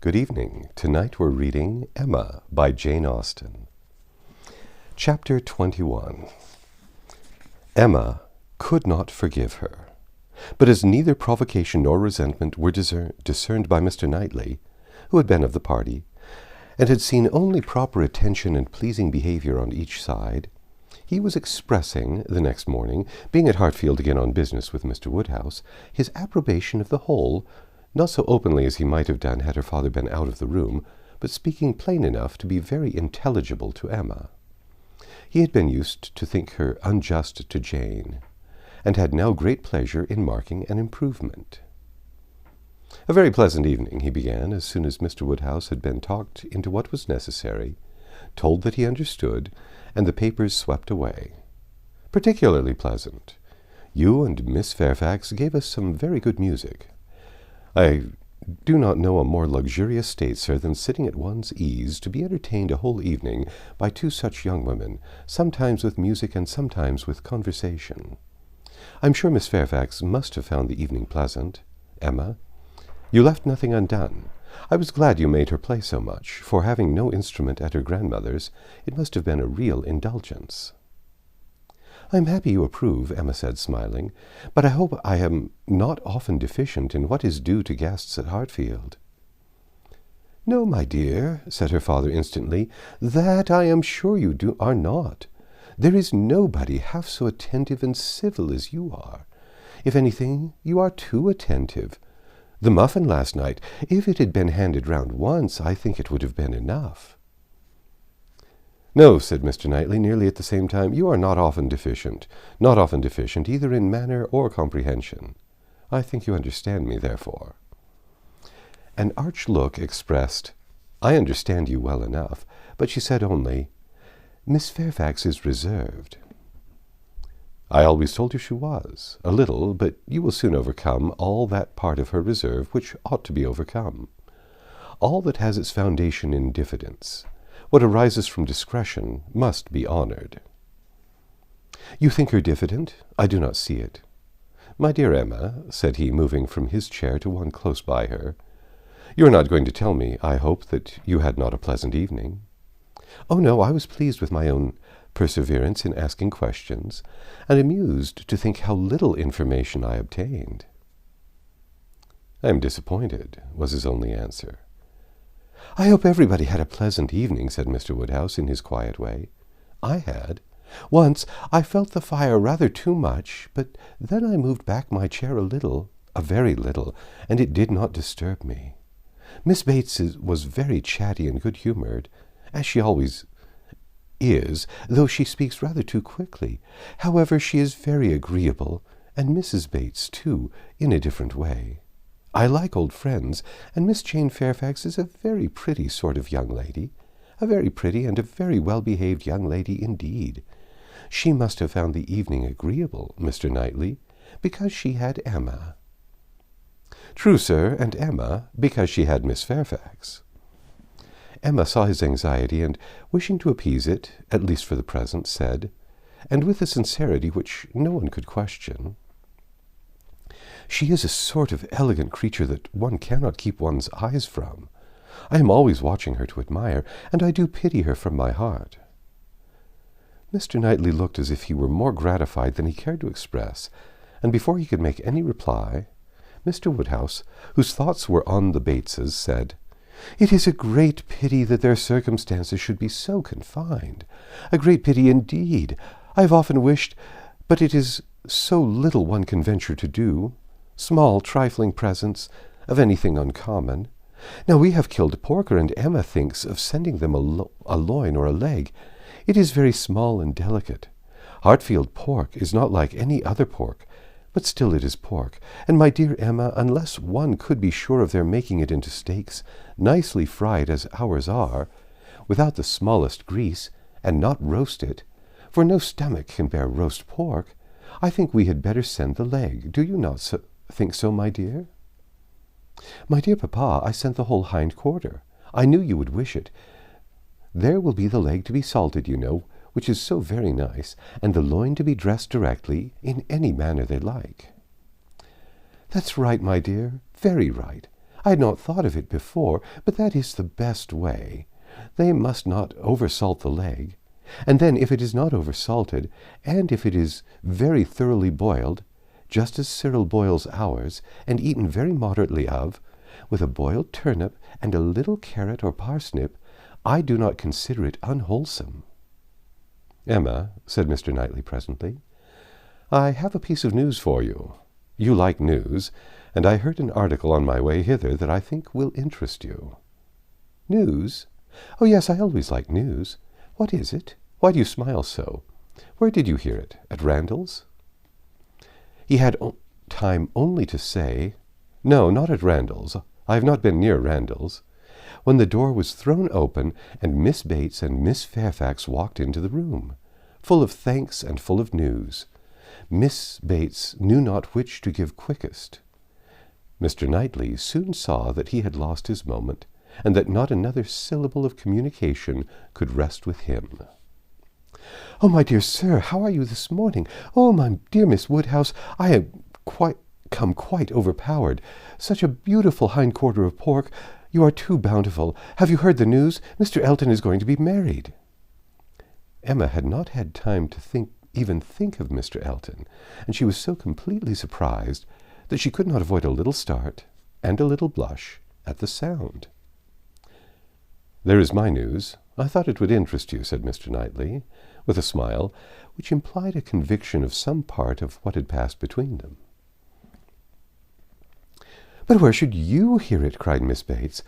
Good evening. Tonight we're reading Emma by Jane Austen. Chapter 21. Emma could not forgive her. But as neither provocation nor resentment were discerned by Mr. Knightley, who had been of the party, and had seen only proper attention and pleasing behaviour on each side, he was expressing, the next morning, being at Hartfield again on business with Mr. Woodhouse, his approbation of the whole, not so openly as he might have done had her father been out of the room, but speaking plain enough to be very intelligible to Emma. He had been used to think her unjust to Jane, and had now great pleasure in marking an improvement. A very pleasant evening, he began, as soon as Mr. Woodhouse had been talked into what was necessary, told that he understood, and the papers swept away. Particularly pleasant. You and Miss Fairfax gave us some very good music. I do not know a more luxurious state, sir, than sitting at one's ease to be entertained a whole evening by two such young women, sometimes with music and sometimes with conversation. I'm sure Miss Fairfax must have found the evening pleasant. Emma, you left nothing undone. I was glad you made her play so much, for having no instrument at her grandmother's, it must have been a real indulgence. I am happy you approve, Emma said, smiling, but I hope I am not often deficient in what is due to guests at Hartfield. No, my dear, said her father instantly, that I am sure you are not. There is nobody half so attentive and civil as you are. If anything, you are too attentive. The muffin last night, if it had been handed round once, I think it would have been enough. No, said Mr. Knightley, nearly at the same time, you are not often deficient either in manner or comprehension. I think you understand me, therefore. An arch look expressed, I understand you well enough, but she said only, Miss Fairfax is reserved. I always told you she was, a little, but you will soon overcome all that part of her reserve which ought to be overcome. All that has its foundation in diffidence. What arises from discretion must be honoured. You think her diffident? I do not see it. My dear Emma, said he, moving from his chair to one close by her, you are not going to tell me, I hope, that you had not a pleasant evening. Oh, no, I was pleased with my own perseverance in asking questions, and amused to think how little information I obtained. I am disappointed, was his only answer. I hope everybody had a pleasant evening, said Mr. Woodhouse in his quiet way. I had. Once I felt the fire rather too much, but then I moved back my chair a very little, and it did not disturb me. Miss Bates was very chatty and good-humoured, as she always is, though she speaks rather too quickly. However, she is very agreeable, and Mrs. Bates, too, in a different way. I like old friends, and Miss Jane Fairfax is a very pretty sort of young lady, a very pretty and a very well-behaved young lady indeed. She must have found the evening agreeable, Mr. Knightley, because she had Emma. True, sir, and Emma, because she had Miss Fairfax. Emma saw his anxiety, and, wishing to appease it, at least for the present, said, and with a sincerity which no one could question, She is a sort of elegant creature that one cannot keep one's eyes from. I am always watching her to admire, and I do pity her from my heart. Mr. Knightley looked as if he were more gratified than he cared to express, and before he could make any reply, Mr. Woodhouse, whose thoughts were on the Bateses, said, It is a great pity that their circumstances should be so confined. A great pity indeed. I have often wished, but it is so little one can venture to do. Small, trifling presents, of anything uncommon. Now we have killed porker, and Emma thinks of sending them a loin or a leg. It is very small and delicate. Hartfield pork is not like any other pork, but still it is pork, and my dear Emma, unless one could be sure of their making it into steaks, nicely fried as ours are, without the smallest grease, and not roast it, for no stomach can bear roast pork, I think we had better send the leg. Do you not think so, my dear? My dear papa, I sent the whole hind quarter. I knew you would wish it. There will be the leg to be salted, you know, which is so very nice, and the loin to be dressed directly, in any manner they like. That's right, my dear, very right. I had not thought of it before, but that is the best way. They must not oversalt the leg. And then, if it is not oversalted, and if it is very thoroughly boiled, just as Cyril boils ours, and eaten very moderately of, with a boiled turnip and a little carrot or parsnip, I do not consider it unwholesome." "Emma," said Mr. Knightley presently, "I have a piece of news for you. You like news, and I heard an article on my way hither that I think will interest you." "News? Oh, yes, I always like news. What is it? Why do you smile so? Where did you hear it? At Randall's?" He had time only to say, "No, not at Randall's. I have not been near Randall's," when the door was thrown open, and Miss Bates and Miss Fairfax walked into the room, full of thanks and full of news. Miss Bates knew not which to give quickest. Mr. Knightley soon saw that he had lost his moment, and that not another syllable of communication could rest with him. "Oh, my dear sir, how are you this morning? Oh, my dear Miss Woodhouse, I am quite overpowered. Such a beautiful hindquarter of pork. You are too bountiful. Have you heard the news? Mr. Elton is going to be married." Emma had not had time to even think of Mr. Elton, and she was so completely surprised that she could not avoid a little start and a little blush at the sound. "There is my news. I thought it would interest you," said Mr. Knightley, with a smile which implied a conviction of some part of what had passed between them. "But where should you hear it?" cried Miss Bates.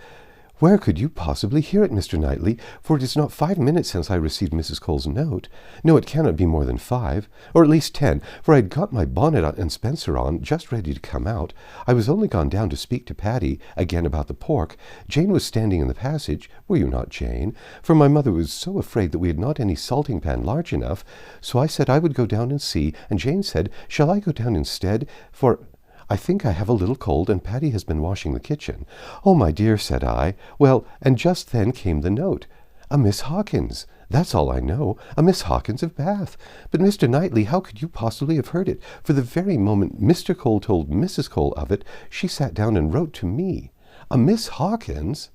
"Where could you possibly hear it, Mr. Knightley? For it is not 5 minutes since I received Mrs. Cole's note. No, it cannot be more than 5, or at least 10, for I had got my bonnet and spencer on, just ready to come out. I was only gone down to speak to Patty again about the pork. Jane was standing in the passage. Were you not, Jane? For my mother was so afraid that we had not any salting pan large enough, so I said I would go down and see, and Jane said, 'Shall I go down instead? For I think I have a little cold, and Patty has been washing the kitchen.' 'Oh, my dear,' said I. Well, and just then came the note. A Miss Hawkins. That's all I know. A Miss Hawkins of Bath. But, Mr. Knightley, how could you possibly have heard it? For the very moment Mr. Cole told Mrs. Cole of it, she sat down and wrote to me. A Miss Hawkins?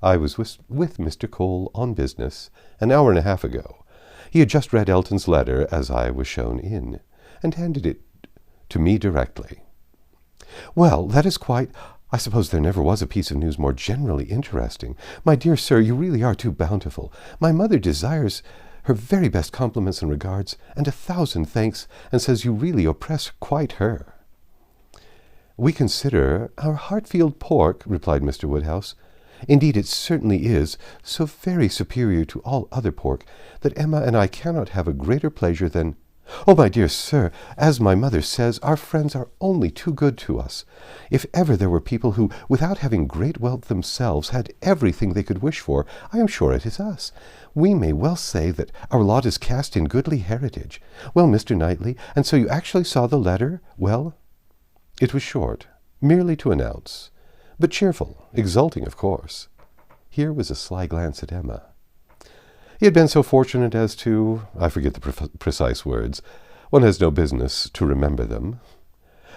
I was with Mr. Cole on business an hour and a half ago. He had just read Elton's letter as I was shown in, and handed it to me directly." "Well, that is I suppose there never was a piece of news more generally interesting. My dear sir, you really are too bountiful. My mother desires her very best compliments and regards, and 1,000 thanks, and says you really oppress quite her." "We consider our Hartfield pork," replied Mr. Woodhouse. "Indeed, it certainly is so very superior to all other pork, that Emma and I cannot have a greater pleasure than— Oh, my dear sir, as my mother says, our friends are only too good to us. If ever there were people who, without having great wealth themselves, had everything they could wish for, I am sure it is us. We may well say that our lot is cast in goodly heritage. Well, Mr. Knightley, and so you actually saw the letter? Well?" It was short, merely to announce, but cheerful, exulting, of course. Here was a sly glance at Emma. He had been so fortunate as to— I forget the precise words. One has no business to remember them.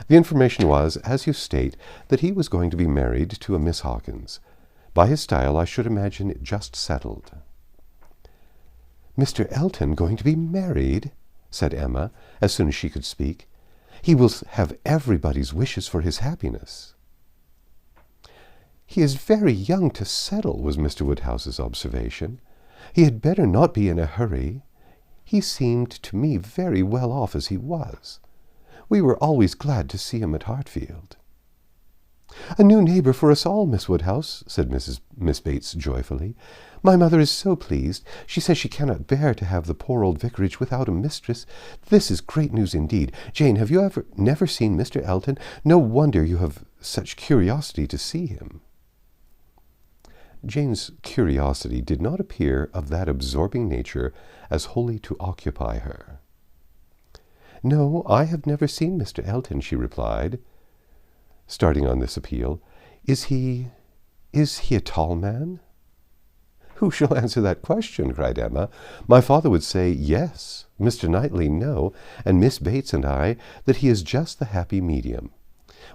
The information was, as you state, that he was going to be married to a Miss Hawkins. By his style, I should imagine it just settled. "Mr. Elton going to be married?" said Emma, as soon as she could speak. "He will have everybody's wishes for his happiness." "He is very young to settle," was Mr. Woodhouse's observation. "He had better not be in a hurry. He seemed to me very well off as he was. We were always glad to see him at Hartfield." "A new neighbour for us all, Miss Woodhouse," said Miss Bates joyfully. "My mother is so pleased. She says she cannot bear to have the poor old vicarage without a mistress. This is great news indeed. Jane, have you never seen Mr. Elton? No wonder you have such curiosity to see him." Jane's curiosity did not appear of that absorbing nature as wholly to occupy her. "No, I have never seen Mr. Elton," she replied, starting on this appeal. Is he a tall man?" "Who shall answer that question?" cried Emma. "My father would say yes, Mr. Knightley no, and Miss Bates and I that he is just the happy medium.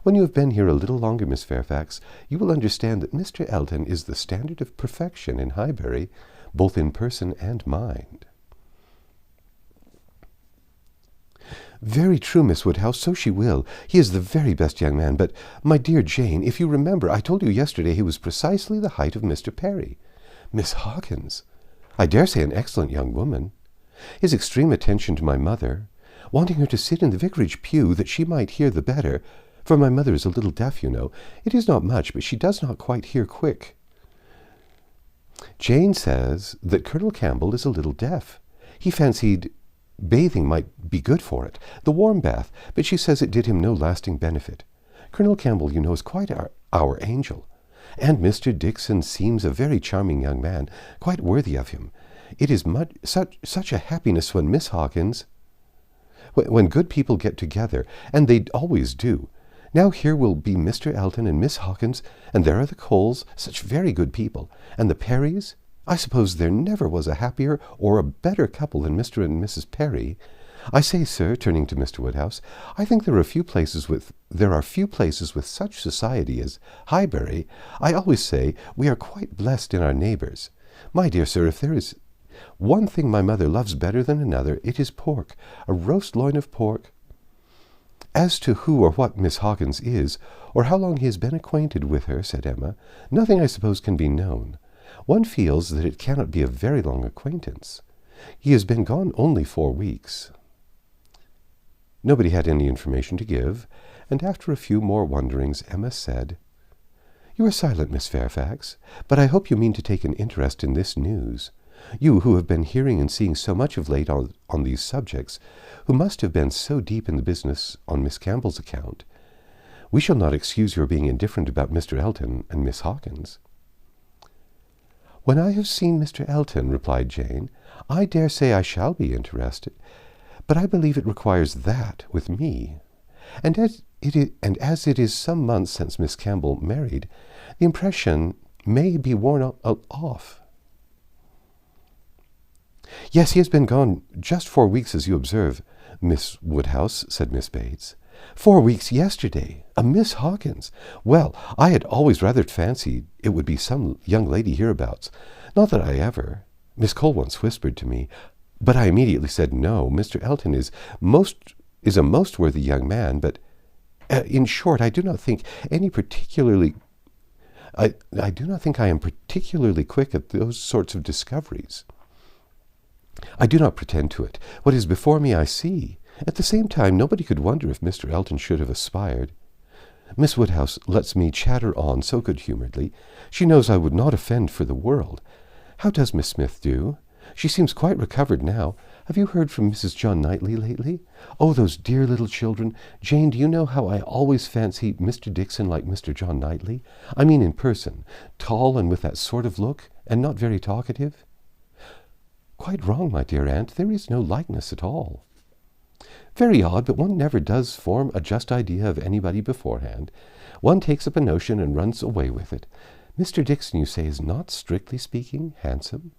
When you have been here a little longer, Miss Fairfax, you will understand that Mr. Elton is the standard of perfection in Highbury, both in person and mind." "Very true, Miss Woodhouse, so she will. He is the very best young man. But, my dear Jane, if you remember, I told you yesterday he was precisely the height of Mr. Perry. Miss Hawkins! I dare say an excellent young woman. His extreme attention to my mother, wanting her to sit in the vicarage pew that she might hear the better, for my mother is a little deaf, you know. It is not much, but she does not quite hear quick. Jane says that Colonel Campbell is a little deaf. He fancied bathing might be good for it, the warm bath, but she says it did him no lasting benefit. Colonel Campbell, you know, is quite our angel. And Mr. Dixon seems a very charming young man, quite worthy of him. It is such a happiness when Miss Hawkins, when good people get together, and they always do. Now here will be Mr. Elton and Miss Hawkins, and there are the Coles, such very good people, and the Perrys. I suppose there never was a happier or a better couple than Mr. and Mrs. Perry. I say, sir, turning to Mr. Woodhouse, I think there are few places with such society as Highbury. I always say we are quite blessed in our neighbours. My dear sir, if there is one thing my mother loves better than another, it is pork, a roast loin of pork. As to who or what Miss Hawkins is, or how long he has been acquainted with her, said Emma, nothing, I suppose, can be known. One feels that it cannot be a very long acquaintance. He has been gone only 4 weeks. Nobody had any information to give, and after a few more wonderings, Emma said, "You are silent, Miss Fairfax, but I hope you mean to take an interest in this news. You, who have been hearing and seeing so much of late on these subjects, who must have been so deep in the business on Miss Campbell's account. We shall not excuse your being indifferent about Mr. Elton and Miss Hawkins." "When I have seen Mr. Elton," replied Jane, "I dare say I shall be interested. But I believe it requires that with me. And as it is some months since Miss Campbell married, the impression may be worn off." "Yes, he has been gone just 4 weeks, as you observe, Miss Woodhouse," said Miss Bates. 4 weeks yesterday. A Miss Hawkins. Well, I had always rather fancied it would be some young lady hereabouts. Not that I ever. Miss Cole once whispered to me, but I immediately said no. Mr. Elton is a most worthy young man, but in short, I do not think I am particularly quick at those sorts of discoveries. I do not pretend to it. What is before me I see. At the same time, nobody could wonder if Mr. Elton should have aspired. Miss Woodhouse lets me chatter on so good-humouredly. She knows I would not offend for the world. How does Miss Smith do? She seems quite recovered now. Have you heard from Mrs. John Knightley lately? Oh, those dear little children! Jane, do you know how I always fancy Mr. Dixon like Mr. John Knightley? I mean in person, tall and with that sort of look, and not very talkative. Quite wrong, my dear aunt. There is no likeness at all. Very odd, but one never does form a just idea of anybody beforehand. One takes up a notion and runs away with it. Mr. Dixon, you say, is not, strictly speaking, handsome?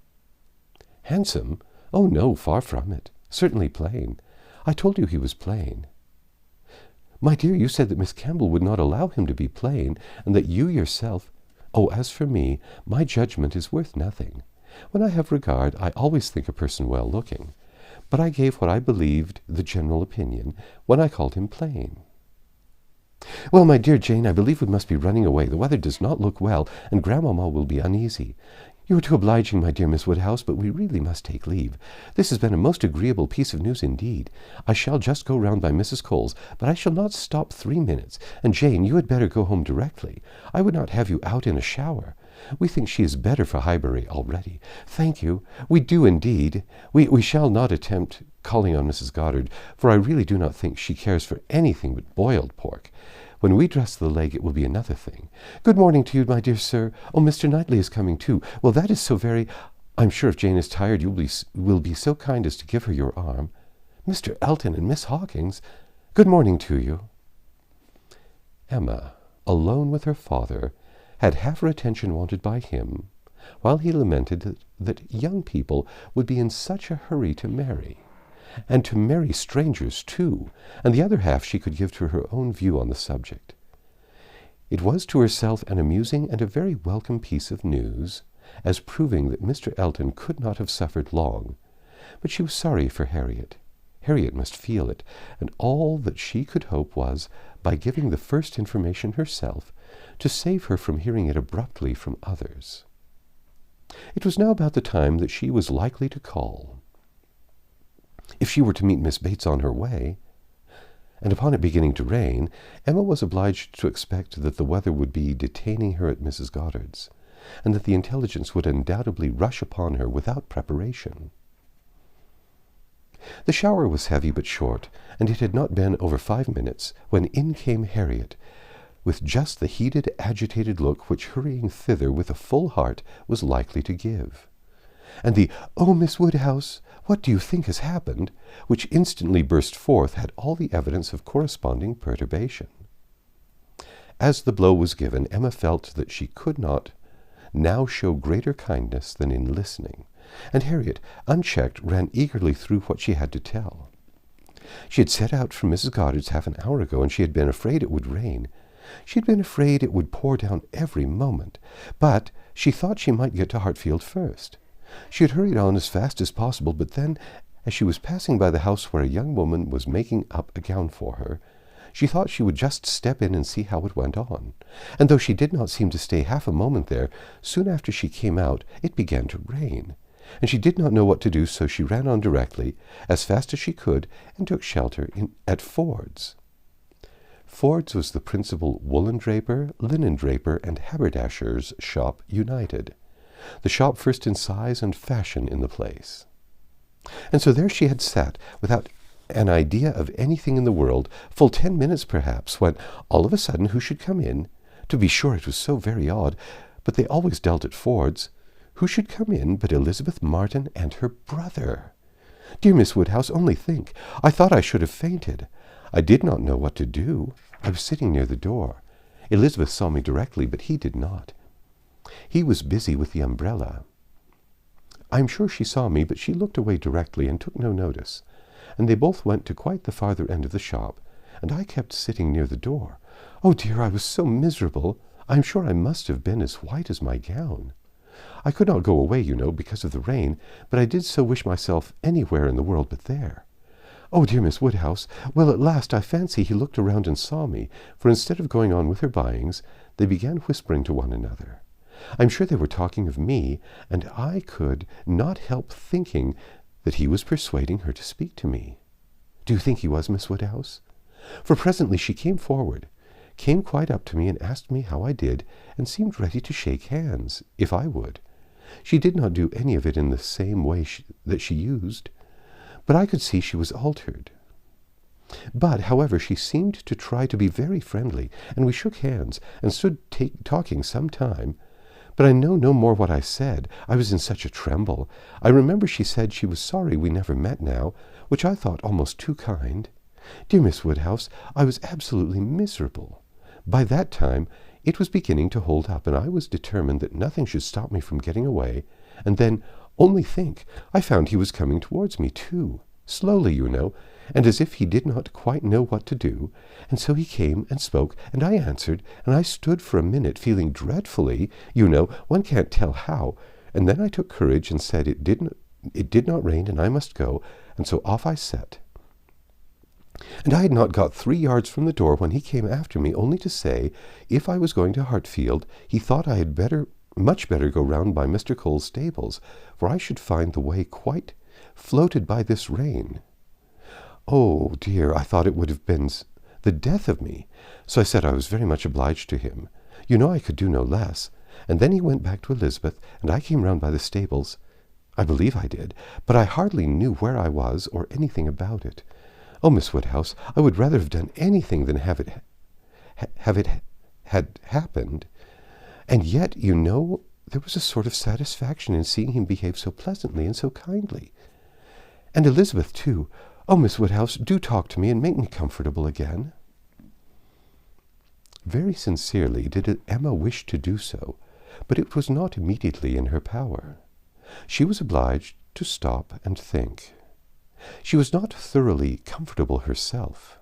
Handsome? Oh, no, far from it. Certainly plain. I told you he was plain. My dear, you said that Miss Campbell would not allow him to be plain, and that you yourself— Oh, as for me, my judgment is worth nothing. When I have regard, I always think a person well-looking. But I gave what I believed the general opinion when I called him plain. Well, my dear Jane, I believe we must be running away. The weather does not look well, and Grandmamma will be uneasy. You are too obliging, my dear Miss Woodhouse, but we really must take leave. This has been a most agreeable piece of news indeed. I shall just go round by Mrs. Cole's, but I shall not stop 3 minutes. And Jane, you had better go home directly. I would not have you out in a shower. We think she is better for Highbury already. Thank you. We do indeed. We shall not attempt calling on Mrs. Goddard, for I really do not think she cares for anything but boiled pork. When we dress the leg, it will be another thing. Good morning to you, my dear sir. Oh, Mr. Knightley is coming too. Well, that is so very— I'm sure if Jane is tired, you will be so kind as to give her your arm. Mr. Elton and Miss Hawkins, good morning to you. Emma, alone with her father, had half her attention wanted by him, while he lamented that young people would be in such a hurry to marry, and to marry strangers too, and the other half she could give to her own view on the subject. It was to herself an amusing and a very welcome piece of news, as proving that Mr. Elton could not have suffered long, but she was sorry for Harriet. Harriet must feel it, and all that she could hope was, by giving the first information herself, to save her from hearing it abruptly from others. It was now about the time that she was likely to call. If she were to meet Miss Bates on her way, and upon it beginning to rain, Emma was obliged to expect that the weather would be detaining her at Mrs. Goddard's, and that the intelligence would undoubtedly rush upon her without preparation. The shower was heavy but short, and it had not been over 5 minutes when in came Harriet, with just the heated, agitated look which hurrying thither with a full heart was likely to give, and the "Oh, Miss Woodhouse, what do you think has happened?" which instantly burst forth had all the evidence of corresponding perturbation. As the blow was given, Emma felt that she could not now show greater kindness than in listening, and Harriet, unchecked, ran eagerly through what she had to tell. She had set out from Mrs. Goddard's half an hour ago, and she had been afraid it would rain. She had been afraid it would pour down every moment, but she thought she might get to Hartfield first. She had hurried on as fast as possible, but then, as she was passing by the house where a young woman was making up a gown for her, she thought she would just step in and see how it went on. And though she did not seem to stay half a moment there, soon after she came out it began to rain, and she did not know what to do, so she ran on directly, as fast as she could, and took shelter at Ford's. Ford's was the principal woolen draper, linen draper, and haberdasher's shop united, the shop first in size and fashion in the place. And so there she had sat, without an idea of anything in the world, full 10 minutes perhaps, when all of a sudden who should come in? To be sure, it was so very odd, but they always dealt at Ford's. Who should come in but Elizabeth Martin and her brother? Dear Miss Woodhouse, only think! I thought I should have fainted. I did not know what to do. I was sitting near the door. Elizabeth saw me directly, but he did not. He was busy with the umbrella. I am sure she saw me, but she looked away directly and took no notice, and they both went to quite the farther end of the shop, and I kept sitting near the door. Oh dear, I was so miserable. I am sure I must have been as white as my gown. I could not go away, you know, because of the rain, but I did so wish myself anywhere in the world but there. Oh, dear Miss Woodhouse, well, at last I fancy he looked around and saw me, for instead of going on with her buyings, they began whispering to one another. I'm sure they were talking of me, and I could not help thinking that he was persuading her to speak to me. Do you think he was, Miss Woodhouse? For presently she came forward, came quite up to me and asked me how I did, and seemed ready to shake hands, if I would. She did not do any of it in the same way that she used, but I could see she was altered. But, however, she seemed to try to be very friendly, and we shook hands, and stood talking some time. But I know no more what I said. I was in such a tremble. I remember she said she was sorry we never met now, which I thought almost too kind. Dear Miss Woodhouse, I was absolutely miserable. By that time it was beginning to hold up, and I was determined that nothing should stop me from getting away. And then, only think, I found he was coming towards me, too, slowly, you know, and as if he did not quite know what to do, and so he came and spoke, and I answered, and I stood for a minute feeling dreadfully, you know, one can't tell how, and then I took courage and said it did not rain, and I must go, and so off I set. And I had not got 3 yards from the door when he came after me, only to say, if I was going to Hartfield, he thought I had much better go round by Mr. Cole's stables, for I should find the way quite floated by this rain. Oh, dear, I thought it would have been the death of me, so I said I was very much obliged to him. You know I could do no less, and then he went back to Elizabeth, and I came round by the stables. I believe I did, but I hardly knew where I was or anything about it. Oh, Miss Woodhouse, I would rather have done anything than have it had happened. And yet, you know, there was a sort of satisfaction in seeing him behave so pleasantly and so kindly. And Elizabeth, too. Oh, Miss Woodhouse, do talk to me and make me comfortable again. Very sincerely did Emma wish to do so, but it was not immediately in her power. She was obliged to stop and think. She was not thoroughly comfortable herself.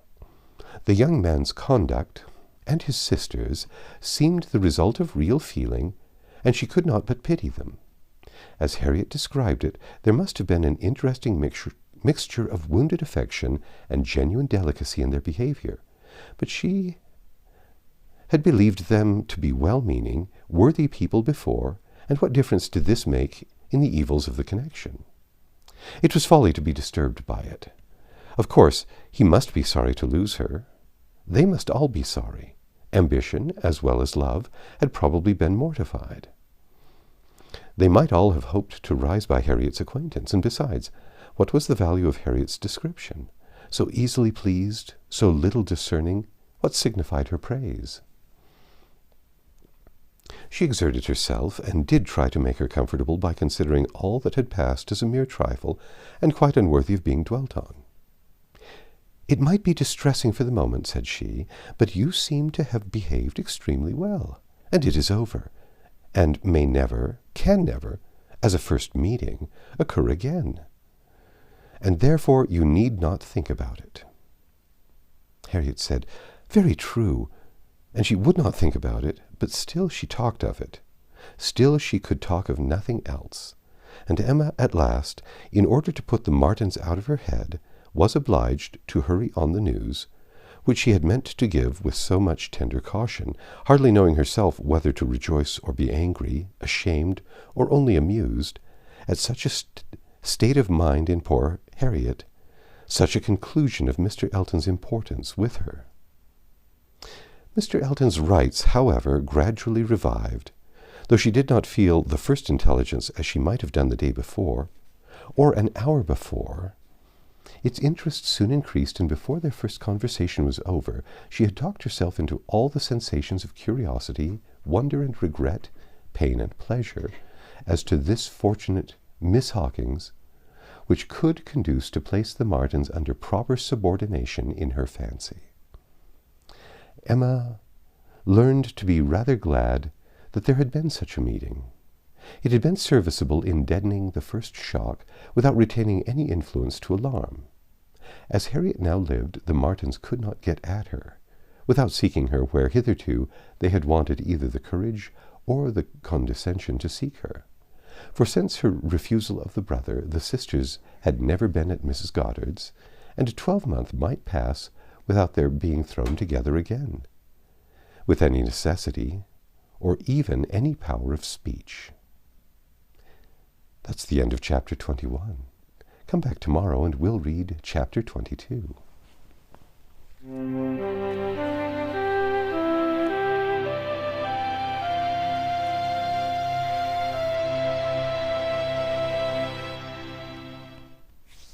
The young man's conduct, and his sisters seemed the result of real feeling, and she could not but pity them. As Harriet described it, there must have been an interesting mixture of wounded affection and genuine delicacy in their behavior, but she had believed them to be well-meaning, worthy people before, and what difference did this make in the evils of the connection? It was folly to be disturbed by it. Of course, he must be sorry to lose her. They must all be sorry. Ambition, as well as love, had probably been mortified. They might all have hoped to rise by Harriet's acquaintance, and besides, what was the value of Harriet's description? So easily pleased, so little discerning, what signified her praise? She exerted herself, and did try to make her comfortable by considering all that had passed as a mere trifle, and quite unworthy of being dwelt on. "It might be distressing for the moment," said she, "but you seem to have behaved extremely well, and it is over, and may never, can never, as a first meeting, occur again. And therefore you need not think about it." Harriet said, "Very true," and she would not think about it, but still she talked of it. Still she could talk of nothing else, and Emma at last, in order to put the Martins out of her head, was obliged to hurry on the news, which she had meant to give with so much tender caution, hardly knowing herself whether to rejoice or be angry, ashamed, or only amused, at such a state of mind in poor Harriet, such a conclusion of Mr. Elton's importance with her. Mr. Elton's rights, however, gradually revived, though she did not feel the first intelligence as she might have done the day before, or an hour before. Its interest soon increased, and before their first conversation was over, she had talked herself into all the sensations of curiosity, wonder and regret, pain and pleasure, as to this fortunate Miss Hawkins, which could conduce to place the Martins under proper subordination in her fancy. Emma learned to be rather glad that there had been such a meeting. It had been serviceable in deadening the first shock without retaining any influence to alarm. As Harriet now lived, the Martins could not get at her, without seeking her where hitherto they had wanted either the courage or the condescension to seek her. For since her refusal of the brother, the sisters had never been at Mrs. Goddard's, and a 12-month might pass without their being thrown together again, with any necessity, or even any power of speech. That's the end of chapter 21. Come back tomorrow and we'll read chapter 22.